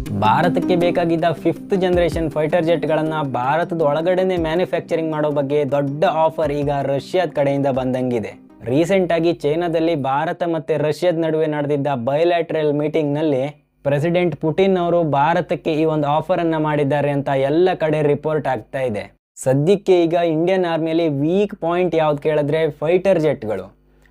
ಭಾರತಕ್ಕೆ ಬೇಕಾಗಿದ್ದ 5th generation fighter ಜೆಟ್ಗಳನ್ನು ಭಾರತದ ಒಳಗಡೆನೆ ಮ್ಯಾನುಫ್ಯಾಕ್ಚರಿಂಗ್ ಮಾಡೋ ಬಗ್ಗೆ ದೊಡ್ಡ ಆಫರ್ ಈಗ ರಷ್ಯಾದ ಕಡೆಯಿಂದ ಬಂದಂಗಿದೆ. ರೀಸೆಂಟ್ ಆಗಿ ಚೈನಾದಲ್ಲಿ ಭಾರತ ಮತ್ತೆ ರಷ್ಯಾದ ನಡುವೆ ನಡೆದಿದ್ದ ಬೈಲ್ಯಾಟ್ರಲ್ ಮೀಟಿಂಗ್ ನಲ್ಲಿ ಪ್ರೆಸಿಡೆಂಟ್ ಪುಟಿನ್ ಅವರು ಭಾರತಕ್ಕೆ ಈ ಒಂದು ಆಫರ್ ಅನ್ನ ಮಾಡಿದ್ದಾರೆ ಅಂತ ಎಲ್ಲ ಕಡೆ ರಿಪೋರ್ಟ್ ಆಗ್ತಾ ಇದೆ. ಸದ್ಯಕ್ಕೆ ಈಗ ಇಂಡಿಯನ್ ಆರ್ಮಿಯಲ್ಲಿ ವೀಕ್ ಪಾಯಿಂಟ್ ಯಾವ್ದು ಕೇಳಿದ್ರೆ ಫೈಟರ್ ಜೆಟ್ಗಳು,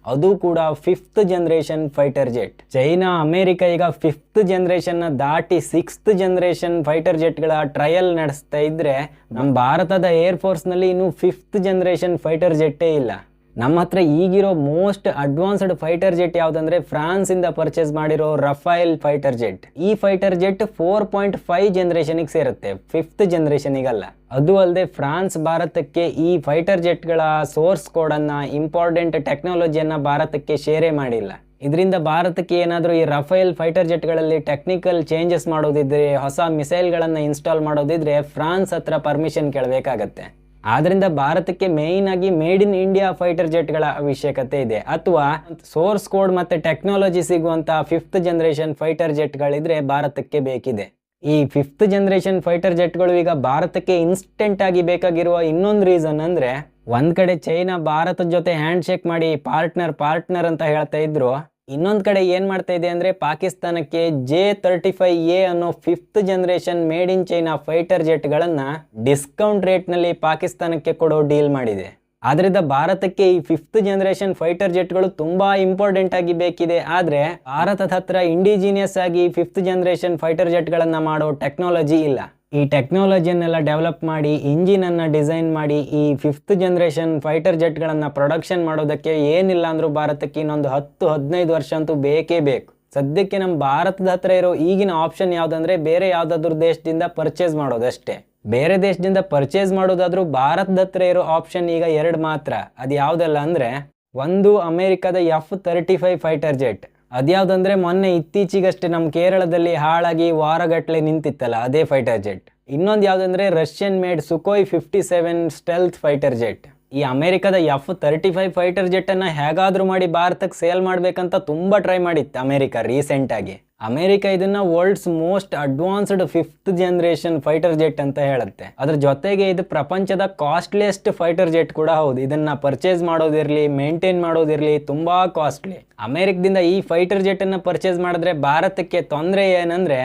ಅದು ಕೂಡ 5th generation fighter jet. China America ಈಗ 5th ಜನರೇಷನ್ ನ ದಾಟಿ 6th ಜನರೇಷನ್ ಫೈಟರ್ ಜೆಟ್ಗಳ ಟ್ರಯಲ್ ನಡೆಸ್ತಾ ಇದ್ರೆ, ನಮ್ಮ ಭಾರತದ ಏರ್ ಫೋರ್ಸ್ ನಲ್ಲಿ ಇನ್ನು 5th ಜನರೇಷನ್ ಫೈಟರ್ ಜೆಟ್ಟೇ ಇಲ್ಲ. ನಮ್ಮ ಹತ್ರ ಈಗಿರೋ ಮೋಸ್ಟ್ ಅಡ್ವಾನ್ಸ್ಡ್ ಫೈಟರ್ ಜೆಟ್ ಯಾವ್ದಂದ್ರೆ ಫ್ರಾನ್ಸ್ ಇಂದ ಪರ್ಚೇಸ್ ಮಾಡಿರೋ ರಫೈಲ್ ಫೈಟರ್ ಜೆಟ್. ಈ ಫೈಟರ್ ಜೆಟ್ 4.5 ಜನರೇಷನ್ಗೆ ಸೇರುತ್ತೆ, 5th ಜನರೇಷನ್ಗಲ್ಲ. ಅದು ಅಲ್ಲದೆ ಫ್ರಾನ್ಸ್ ಭಾರತಕ್ಕೆ ಈ ಫೈಟರ್ ಜೆಟ್ಗಳ ಸೋರ್ಸ್ ಕೋಡ್ ಅನ್ನ, ಇಂಪಾರ್ಟೆಂಟ್ ಟೆಕ್ನಾಲಜಿಯನ್ನ ಭಾರತಕ್ಕೆ ಶೇರೇ ಮಾಡಿಲ್ಲ. ಇದರಿಂದ ಭಾರತಕ್ಕೆ ಏನಾದರೂ ಈ ರಫೇಲ್ ಫೈಟರ್ ಜೆಟ್ಗಳಲ್ಲಿ ಟೆಕ್ನಿಕಲ್ ಚೇಂಜಸ್ ಮಾಡೋದಿದ್ರೆ, ಹೊಸ ಮಿಸೈಲ್ಗಳನ್ನು ಇನ್ಸ್ಟಾಲ್ ಮಾಡೋದಿದ್ರೆ ಫ್ರಾನ್ಸ್ ಹತ್ರ ಪರ್ಮಿಷನ್ ಕೇಳಬೇಕಾಗತ್ತೆ. ಆದ್ರಿಂದ ಭಾರತಕ್ಕೆ ಮೇಯ್ನ್ ಆಗಿ ಮೇಡ್ ಇನ್ ಇಂಡಿಯಾ ಫೈಟರ್ ಜೆಟ್ಗಳ ಅವಶ್ಯಕತೆ ಇದೆ, ಅಥವಾ ಸೋರ್ಸ್ ಕೋಡ್ ಮತ್ತೆ ಟೆಕ್ನಾಲಜಿ ಸಿಗುವಂತ 5th ಜನರೇಷನ್ ಫೈಟರ್ ಜೆಟ್ಗಳಿದ್ರೆ ಭಾರತಕ್ಕೆ ಬೇಕಿದೆ. ಈ 5th ಜನರೇಷನ್ ಫೈಟರ್ ಜೆಟ್ಗಳು ಈಗ ಭಾರತಕ್ಕೆ ಇನ್ಸ್ಟೆಂಟ್ ಆಗಿ ಬೇಕಾಗಿರುವ ಇನ್ನೊಂದು ರೀಸನ್ ಅಂದ್ರೆ, ಒಂದ್ ಕಡೆ ಚೈನಾ ಭಾರತದ ಜೊತೆ ಹ್ಯಾಂಡ್ ಶೇಕ್ ಮಾಡಿ ಪಾರ್ಟ್ನರ್ ಅಂತ ಹೇಳ್ತಾ ಇದ್ರು, ಇನ್ನೊಂದ್ ಕಡೆ ಏನ್ ಮಾಡ್ತಾ ಇದೆ ಅಂದ್ರೆ ಪಾಕಿಸ್ತಾನಕ್ಕೆ J-35A ಅನ್ನೋ 5th generation made in China fighter jet ಗಳನ್ನ ಡಿಸ್ಕೌಂಟ್ ರೇಟ್ ನಲ್ಲಿ ಪಾಕಿಸ್ತಾನಕ್ಕೆ ಕೊಡೋ ಡೀಲ್ ಮಾಡಿದೆ. ಆದ್ರಿಂದ ಭಾರತಕ್ಕೆ ಈ 5th ಜನರೇಷನ್ ಫೈಟರ್ ಜೆಟ್ಗಳು ತುಂಬಾ ಇಂಪಾರ್ಟೆಂಟ್ ಆಗಿ ಬೇಕಿದೆ. ಆದ್ರೆ ಭಾರತದ ಹತ್ರ ಇಂಡಿಜಿನಿಯಸ್ ಆಗಿ 5th ಜನರೇಷನ್ ಫೈಟರ್ ಜೆಟ್ ಗಳನ್ನ ಮಾಡೋ ಟೆಕ್ನಾಲಜಿ ಇಲ್ಲ. ಈ ಟೆಕ್ನಾಲಜಿಯನ್ನೆಲ್ಲ ಡೆವಲಪ್ ಮಾಡಿ, ಇಂಜಿನ್ ಅನ್ನ ಡಿಸೈನ್ ಮಾಡಿ ಈ 5th ಜನರೇಷನ್ ಫೈಟರ್ ಜೆಟ್ಗಳನ್ನ ಪ್ರೊಡಕ್ಷನ್ ಮಾಡೋದಕ್ಕೆ ಏನಿಲ್ಲ ಅಂದ್ರೂ ಭಾರತಕ್ಕೆ ಇನ್ನೊಂದು 10-15 ವರ್ಷ ಅಂತೂ ಬೇಕೇ ಬೇಕು. ಸದ್ಯಕ್ಕೆ ನಮ್ಮ ಭಾರತದ ಹತ್ರ ಇರೋ ಈಗಿನ ಆಪ್ಷನ್ ಯಾವ್ದಂದ್ರೆ ಬೇರೆ ಯಾವ್ದಾದ್ರು ದೇಶದಿಂದ ಪರ್ಚೇಸ್ ಮಾಡೋದಷ್ಟೇ. ಬೇರೆ ದೇಶದಿಂದ ಪರ್ಚೇಸ್ ಮಾಡೋದಾದ್ರೂ ಭಾರತದ ಹತ್ರ ಇರೋ ಆಪ್ಷನ್ ಈಗ 2 ಮಾತ್ರ. ಅದು ಯಾವ್ದಲ್ಲ ಅಂದ್ರೆ, ಒಂದು ಅಮೆರಿಕದ F-35 ಫೈಟರ್ ಜೆಟ್, ಅದ್ಯಾವ್ದಂದ್ರೆ ಮೊನ್ನೆ ಇತ್ತೀಚೆಗಷ್ಟೇ ನಮ್ಮ ಕೇರಳದಲ್ಲಿ ಹಾಳಾಗಿ ವಾರಗಟ್ಲೆ ನಿಂತಿತ್ತಲ್ಲ, ಅದೇ ಫೈಟರ್ ಜೆಟ್. ಇನ್ನೊಂದು ಯಾವ್ದಂದ್ರೆ Russian made Sukhoi 57 stealth fighter jet. ಈ ಅಮೆರಿಕದ F-35 ಫೈಟರ್ ಜೆಟ್ ಅನ್ನ ಹೇಗಾದ್ರೂ ಮಾಡಿ ಭಾರತಕ್ಕೆ ಸೇಲ್ ಮಾಡ್ಬೇಕಂತ ತುಂಬಾ ಟ್ರೈ ಮಾಡಿತ್ತು ಅಮೆರಿಕ ರೀಸೆಂಟ್ ಆಗಿ. ಅಮೆರಿಕ ಇದನ್ನ world's most advanced 5th generation fighter jet ಅಂತ ಹೇಳುತ್ತೆ. ಅದ್ರ ಜೊತೆಗೆ ಇದು ಪ್ರಪಂಚದ ಕಾಸ್ಟ್ಲಿಯೆಸ್ಟ್ ಫೈಟರ್ ಜೆಟ್ ಕೂಡ ಹೌದು. ಇದನ್ನ ಪರ್ಚೇಸ್ ಮಾಡೋದಿರ್ಲಿ, ಮೇಂಟೈನ್ ಮಾಡೋದಿರ್ಲಿ ತುಂಬಾ ಕಾಸ್ಟ್ಲಿ. ಅಮೆರಿಕದಿಂದ ಈ ಫೈಟರ್ ಜೆಟ್ ಅನ್ನ ಪರ್ಚೇಸ್ ಮಾಡಿದ್ರೆ ಭಾರತಕ್ಕೆ ತೊಂದರೆ ಏನಂದ್ರೆ,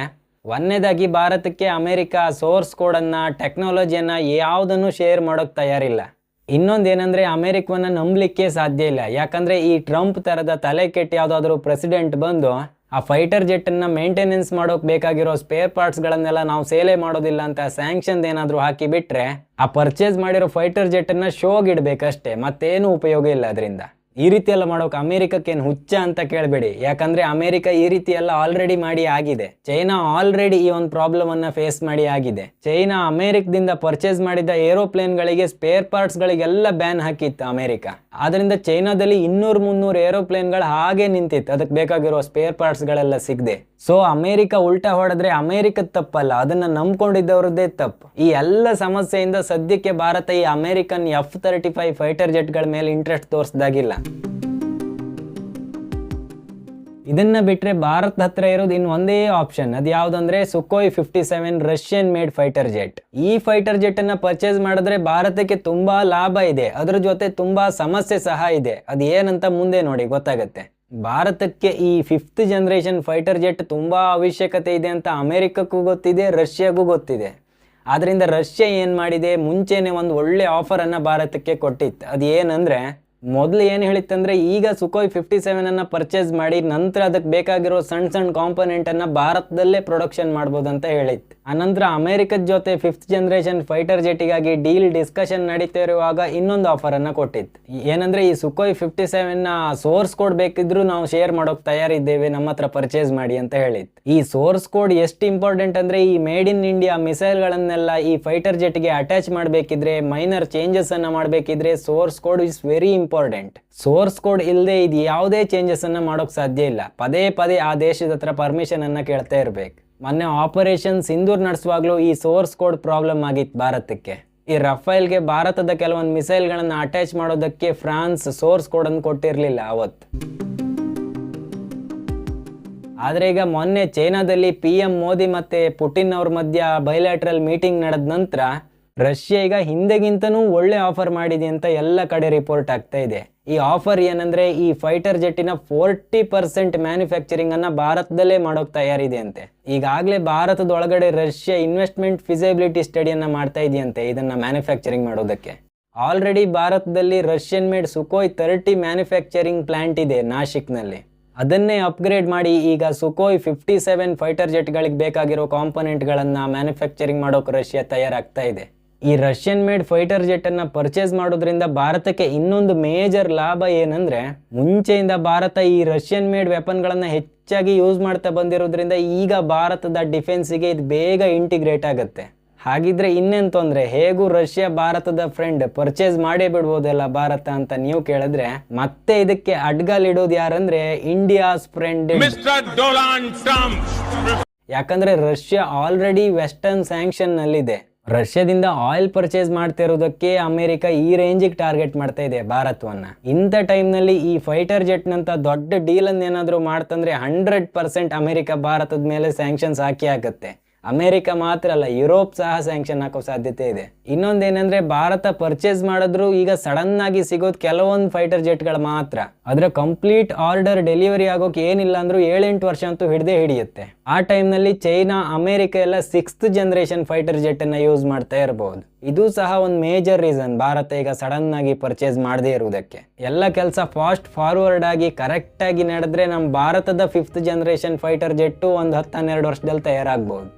ಒಂದನೇದಾಗಿ ಭಾರತಕ್ಕೆ ಅಮೆರಿಕ ಸೋರ್ಸ್ ಕೋಡ್ ಅನ್ನ, ಟೆಕ್ನಾಲಜಿಯನ್ನ ಯಾವುದನ್ನು ಶೇರ್ ಮಾಡೋಕ್ ತಯಾರಿಲ್ಲ. ಇನ್ನೊಂದೇನಂದ್ರೆ ಅಮೆರಿಕವನ್ನ ನಂಬಲಿಕ್ಕೆ ಸಾಧ್ಯ ಇಲ್ಲ. ಯಾಕಂದ್ರೆ ಈ ಟ್ರಂಪ್ ತರದ ತಲೆ ಕೆಟ್ಟ ಯಾವ್ದಾದ್ರು ಪ್ರೆಸಿಡೆಂಟ್ ಬಂದು ಆ ಫೈಟರ್ ಜೆಟ್ ಅನ್ನ ಮೇಂಟೆನೆನ್ಸ್ ಮಾಡೋಕ್ ಬೇಕಾಗಿರೋ ಸ್ಪೇರ್ ಪಾರ್ಟ್ಸ್ ಗಳನ್ನೆಲ್ಲ ನಾವು ಸೇಲೆ ಮಾಡೋದಿಲ್ಲ ಅಂತ ಸ್ಯಾಂಕ್ಷನ್ ಏನಾದ್ರು ಹಾಕಿ ಬಿಟ್ರೆ, ಆ ಪರ್ಚೇಸ್ ಮಾಡಿರೋ ಫೈಟರ್ ಜೆಟ್ ಅನ್ನ ಶೋಗ್ ಇಡ್ಬೇಕಷ್ಟೇ, ಮತ್ತೇನು ಉಪಯೋಗ ಇಲ್ಲ ಅದರಿಂದ. ಈ ರೀತಿ ಎಲ್ಲ ಮಾಡೋಕೆ ಅಮೆರಿಕಕ್ಕೇನು ಹುಚ್ಚ ಅಂತ ಕೇಳಬೇಡಿ. ಯಾಕಂದ್ರೆ ಅಮೆರಿಕ ಈ ರೀತಿ ಎಲ್ಲ ಆಲ್ರೆಡಿ ಮಾಡಿ ಆಗಿದೆ. ಚೈನಾ ಆಲ್ರೆಡಿ ಈ ಒಂದು ಪ್ರಾಬ್ಲಮ್ ಅನ್ನ ಫೇಸ್ ಮಾಡಿ ಆಗಿದೆ. ಚೈನಾ ಅಮೆರಿಕದಿಂದ ಪರ್ಚೇಸ್ ಮಾಡಿದ ಏರೋಪ್ಲೇನ್ ಗಳಿಗೆ ಸ್ಪೇರ್ ಪಾರ್ಟ್ಸ್ ಗಳಿಗೆಲ್ಲ ಬ್ಯಾನ್ ಹಾಕಿತ್ತು ಅಮೆರಿಕ. ಆದ್ರಿಂದ ಚೈನಾದಲ್ಲಿ 200-300 ಏರೋಪ್ಲೇನ್ಗಳು ಹಾಗೆ ನಿಂತಿತ್ತು, ಅದಕ್ಕೆ ಬೇಕಾಗಿರೋ ಸ್ಪೇರ್ ಪಾರ್ಟ್ಸ್ ಗಳೆಲ್ಲ ಸಿಗದೆ. ಸೊ ಅಮೆರಿಕ ಉಲ್ಟಾ ಹೊಡೆದ್ರೆ ಅಮೆರಿಕದ ತಪ್ಪಲ್ಲ, ಅದನ್ನ ನಂಬ್ಕೊಂಡಿದ್ದವ್ರದ್ದೇ ತಪ್ಪು. ಈ ಎಲ್ಲ ಸಮಸ್ಯೆಯಿಂದ ಸದ್ಯಕ್ಕೆ ಭಾರತ ಈ ಅಮೆರಿಕನ್ F-35 ಫೈಟರ್ ಜೆಟ್ಗಳ ಮೇಲೆ ಇಂಟ್ರೆಸ್ಟ್ ತೋರಿಸ್ದಾಗಿಲ್ಲ. ಇದನ್ನ ಬಿಟ್ರೆ ಭಾರತದ ಹತ್ರ ಇರೋದು ಇನ್ನು ಒಂದೇ ಆಪ್ಷನ್, ಅದು ಯಾವ್ದಂದ್ರೆ Sukhoi 57 Russian made fighter jet. ಈ ಫೈಟರ್ ಜೆಟ್ ಅನ್ನ ಪರ್ಚೇಸ್ ಮಾಡಿದ್ರೆ ಭಾರತಕ್ಕೆ ತುಂಬಾ ಲಾಭ ಇದೆ, ಅದ್ರ ಜೊತೆ ತುಂಬಾ ಸಮಸ್ಯೆ ಸಹ ಇದೆ. ಅದು ಏನಂತ ಮುಂದೆ ನೋಡಿ ಗೊತ್ತಾಗತ್ತೆ. ಭಾರತಕ್ಕೆ ಈ 5th ಜನರೇಷನ್ ಫೈಟರ್ ಜೆಟ್ ತುಂಬಾ ಅವಶ್ಯಕತೆ ಇದೆ ಅಂತ ಅಮೆರಿಕಕ್ಕೂ ಗೊತ್ತಿದೆ, ರಷ್ಯಾಗೂ ಗೊತ್ತಿದೆ. ಆದ್ರಿಂದ ರಷ್ಯಾ ಏನ್ ಮಾಡಿದೆ, ಮುಂಚೆನೆ ಒಂದು ಒಳ್ಳೆ ಆಫರ್ ಅನ್ನ ಭಾರತಕ್ಕೆ ಕೊಟ್ಟಿತ್ತು. ಅದು ಏನಂದ್ರೆ, ಮೊದಲು ಏನು ಹೇಳಿತ್ತಂದ್ರೆ, ಈಗ ಸುಕೋಯ್ 57 ಅನ್ನ ಪರ್ಚೇಸ್ ಮಾಡಿ ನಂತರ ಅದಕ್ಕೆ ಬೇಕಾಗಿರೋ ಸಣ್ಣ ಕಾಂಪೋನೆಂಟ್ ಅನ್ನ ಭಾರತದಲ್ಲೇ ಪ್ರೊಡಕ್ಷನ್ ಮಾಡ್ಬೋದು ಅಂತ ಹೇಳಿತ್ತು. ಅನಂತರ ಅಮೆರಿಕದ ಜೊತೆ 5th ಜನರೇಷನ್ ಫೈಟರ್ ಜೆಟಿಗಾಗಿ ಡೀಲ್ ಡಿಸ್ಕಷನ್ ನಡೀತಾ ಇರುವಾಗ ಇನ್ನೊಂದು ಆಫರ್ ಅನ್ನ ಕೊಟ್ಟಿತ್ತು. ಏನಂದ್ರೆ, ಈ ಸುಕೋಯ್ 57 ನ ಸೋರ್ಸ್ ಕೋಡ್ ಬೇಕಿದ್ರು ನಾವು ಶೇರ್ ಮಾಡೋಕ್ ತಯಾರಿದ್ದೇವೆ, ನಮ್ಮ ಹತ್ರ ಪರ್ಚೇಸ್ ಮಾಡಿ ಅಂತ ಹೇಳಿತ್ತು. ಈ ಸೋರ್ಸ್ ಕೋಡ್ ಎಷ್ಟು ಇಂಪಾರ್ಟೆಂಟ್ ಅಂದ್ರೆ, ಈ ಮೇಡ್ ಇನ್ ಇಂಡಿಯಾ ಮಿಸೈಲ್ ಗಳನ್ನೆಲ್ಲ ಈ ಫೈಟರ್ ಜೆಟ್ಗೆ ಅಟ್ಯಾಚ್ ಮಾಡಬೇಕಿದ್ರೆ, ಮೈನರ್ ಚೇಂಜಸ್ ಅನ್ನ ಮಾಡಬೇಕಿದ್ರೆ source code is very important. Source code ಇಲ್ಲದೆ ಇದು ಯಾವುದೇ ಚೇಂಜಸ್ ಅನ್ನ ಮಾಡೋಕ್ ಸಾಧ್ಯ ಇಲ್ಲ. ಪದೇ ಪದೇ ಆ ದೇಶದ ಹತ್ರ ಪರ್ಮಿಷನ್ ಅನ್ನ ಕೇಳ್ತಾ ಇರ್ಬೇಕು. ಮೊನ್ನೆ ಆಪರೇಷನ್ ಸಿಂಧೂರ್ ನಡೆಸುವಾಗ್ಲೂ ಈ ಸೋರ್ಸ್ ಕೋಡ್ ಪ್ರಾಬ್ಲಮ್ ಆಗಿತ್ತು ಭಾರತಕ್ಕೆ. ಈ ರಫೈಲ್ಗೆ ಭಾರತದ ಕೆಲವೊಂದು ಮಿಸೈಲ್ಗಳನ್ನು ಅಟ್ಯಾಚ್ ಮಾಡೋದಕ್ಕೆ ಫ್ರಾನ್ಸ್ ಸೋರ್ಸ್ ಕೋಡ್ ಅನ್ನು ಕೊಟ್ಟಿರಲಿಲ್ಲ ಅವತ್ತು. ಆದರೆ ಈಗ ಮೊನ್ನೆ ಚೈನಾದಲ್ಲಿ PM ಮೋದಿ ಮತ್ತು ಪುಟಿನ್ ಅವ್ರ ಮಧ್ಯ ಬೈಲ್ಯಾಟ್ರಲ್ ಮೀಟಿಂಗ್ ನಡೆದ ನಂತರ ರಷ್ಯಾ ಈಗ ಹಿಂದೆಗಿಂತನೂ ಒಳ್ಳೆ ಆಫರ್ ಮಾಡಿದೆ ಅಂತ ಎಲ್ಲ ಕಡೆ ರಿಪೋರ್ಟ್ ಆಗ್ತಾ ಇದೆ. ಈ ಆಫರ್ ಏನಂದ್ರೆ ಈ ಫೈಟರ್ ಜೆಟ್ಟಿನ 40% ಮ್ಯಾನುಫ್ಯಾಕ್ಚರಿಂಗ್ ಅನ್ನ ಭಾರತದಲ್ಲೇ ಮಾಡೋಕೆ ತಯಾರಿದೆ ಅಂತೆ. ಈಗಾಗಲೇ ಭಾರತದೊಳಗಡೆ ರಷ್ಯಾ ಇನ್ವೆಸ್ಟ್ಮೆಂಟ್ ಫಿಸಿಬಿಲಿಟಿ ಸ್ಟಡಿಯನ್ನ ಮಾಡ್ತಾ ಇದೆಯಂತೆ ಇದನ್ನ ಮ್ಯಾನುಫ್ಯಾಕ್ಚರಿಂಗ್ ಮಾಡೋದಕ್ಕೆ. ಆಲ್ರೆಡಿ ಭಾರತದಲ್ಲಿ Russian made Sukhoi 30 manufacturing plant ಇದೆ ನಾಶಿಕ್ನಲ್ಲಿ. ಅದನ್ನೇ ಅಪ್ಗ್ರೇಡ್ ಮಾಡಿ ಈಗ ಸುಕೋಯ್ 57 ಫೈಟರ್ ಜೆಟ್ಗಳಿಗೆ ಬೇಕಾಗಿರೋ ಕಾಂಪೊನೆಂಟ್ಗಳನ್ನು ಮ್ಯಾನುಫ್ಯಾಕ್ಚರಿಂಗ್ ಮಾಡೋಕೆ ರಷ್ಯಾ ತಯಾರಾಗ್ತಾ ಇದೆ. ಈ ರಷ್ಯನ್ ಮೇಡ್ ಫೈಟರ್ ಜೆಟ್ ಅನ್ನ ಪರ್ಚೇಸ್ ಮಾಡೋದ್ರಿಂದ ಭಾರತಕ್ಕೆ ಇನ್ನೊಂದು ಮೇಜರ್ ಲಾಭ ಏನಂದ್ರೆ, ಮುಂಚೆಯಿಂದ ಭಾರತ ಈ ರಷ್ಯನ್ ಮೇಡ್ ವೆಪನ್ಗಳನ್ನು ಹೆಚ್ಚಾಗಿ ಯೂಸ್ ಮಾಡ್ತಾ ಬಂದಿರೋದ್ರಿಂದ ಈಗ ಭಾರತದ ಡಿಫೆನ್ಸಿಗೆ ಇದು ಬೇಗ ಇಂಟಿಗ್ರೇಟ್ ಆಗುತ್ತೆ. ಹಾಗಿದ್ರೆ ಇನ್ನೇನು ತೊಂದರೆ, ಹೇಗೂ ರಷ್ಯಾ ಭಾರತದ ಫ್ರೆಂಡ್, ಪರ್ಚೇಸ್ ಮಾಡೇ ಬಿಡ್ಬೋದಲ್ಲ ಭಾರತ ಅಂತ ನೀವು ಕೇಳಿದ್ರೆ, ಮತ್ತೆ ಇದಕ್ಕೆ ಅಡ್ಗಾಲಿಡೋದು ಯಾರಂದ್ರೆ India's friend mister Donald Trump. ಯಾಕಂದ್ರೆ ರಷ್ಯಾ ಆಲ್ರೆಡಿ ವೆಸ್ಟರ್ನ್ ಸ್ಯಾಂಕ್ಷನ್ ನಲ್ಲಿದೆ. ರಷ್ಯಾದಿಂದ ಆಯಿಲ್ ಪರ್ಚೇಸ್ ಮಾಡ್ತಿರೋದಕ್ಕೆ ಅಮೆರಿಕ ಈ ರೇಂಜಿಗೆ ಟಾರ್ಗೆಟ್ ಮಾಡ್ತಾ ಇದೆ ಭಾರತವನ್ನ. ಇಂಥ ಟೈಮ್ನಲ್ಲಿ ಈ ಫೈಟರ್ ಜೆಟ್ ನಂತ ದೊಡ್ಡ ಡೀಲ್ ಅನ್ನು ಏನಾದರೂ ಮಾಡ್ತಂದ್ರೆ 100% ಅಮೆರಿಕ ಭಾರತದ ಮೇಲೆ ಸ್ಯಾಂಕ್ಷನ್ಸ್ ಹಾಕಿ ಆಗುತ್ತೆ. ಅಮೆರಿಕ ಮಾತ್ರ ಅಲ್ಲ, ಯುರೋಪ್ ಸಹ ಸ್ಯಾಂಕ್ಷನ್ ಹಾಕೋ ಸಾಧ್ಯತೆ ಇದೆ. ಇನ್ನೊಂದೇನೆಂದ್ರೆ, ಭಾರತ ಪರ್ಚೇಸ್ ಮಾಡಿದ್ರು ಈಗ ಸಡನ್ ಆಗಿ ಸಿಗೋದು ಕೆಲವೊಂದು ಫೈಟರ್ ಜೆಟ್ಗಳು ಮಾತ್ರ. ಅದರ ಕಂಪ್ಲೀಟ್ ಆರ್ಡರ್ ಡೆಲಿವರಿ ಆಗೋಕೆ ಏನಿಲ್ಲ ಅಂದ್ರೂ 7-8 ವರ್ಷ ಅಂತೂ ಹಿಡಿದೇ ಹಿಡಿಯುತ್ತೆ. ಆ ಟೈಮ್ನಲ್ಲಿ ಚೈನಾ, ಅಮೆರಿಕ ಎಲ್ಲ 6th ಜನರೇಷನ್ ಫೈಟರ್ ಜೆಟ್ ಅನ್ನ ಯೂಸ್ ಮಾಡ್ತಾ ಇರಬಹುದು. ಇದು ಸಹ ಒಂದು ಮೇಜರ್ ರೀಸನ್ ಭಾರತ ಈಗ ಸಡನ್ ಆಗಿ ಪರ್ಚೇಸ್ ಮಾಡದೇ ಇರುವುದಕ್ಕೆ. ಎಲ್ಲ ಕೆಲಸ ಫಾಸ್ಟ್ ಫಾರ್ವರ್ಡ್ ಆಗಿ ಕರೆಕ್ಟ್ ಆಗಿ ನಡೆದ್ರೆ ನಮ್ಮ ಭಾರತದ 5th ಜನರೇಷನ್ ಫೈಟರ್ ಜೆಟ್ಟು ಒಂದು 10-12 ವರ್ಷದಲ್ಲಿ ತಯಾರಾಗಬಹುದು.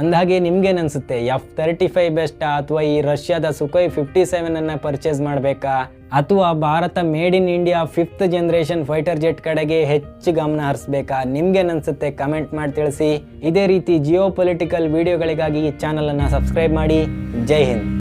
ಅಂದಾಗೆ ನಿಮ್ಗೇನನ್ಸುತ್ತೆ, F-35 ಬೆಸ್ಟಾ ಅಥವಾ ಈ ರಷ್ಯಾದ ಸುಕೋಯ್ 57 ಅನ್ನ ಪರ್ಚೇಸ್ ಮಾಡಬೇಕಾ, ಅಥವಾ Bharat made in India 5th generation fighter jet ಕಡೆಗೆ ಹೆಚ್ಚು ಗಮನ ಹರಿಸಬೇಕಾ? ನಿಮ್ಗೇನನ್ಸುತ್ತೆ ಕಮೆಂಟ್ ಮಾಡಿ ತಿಳಿಸಿ. ಇದೇ ರೀತಿ ಜಿಯೋ ಪೊಲಿಟಿಕಲ್ ವಿಡಿಯೋಗಳಿಗಾಗಿ ಈ ಚಾನಲ್ ಅನ್ನ ಸಬ್ಸ್ಕ್ರೈಬ್ ಮಾಡಿ. ಜೈ ಹಿಂದ್.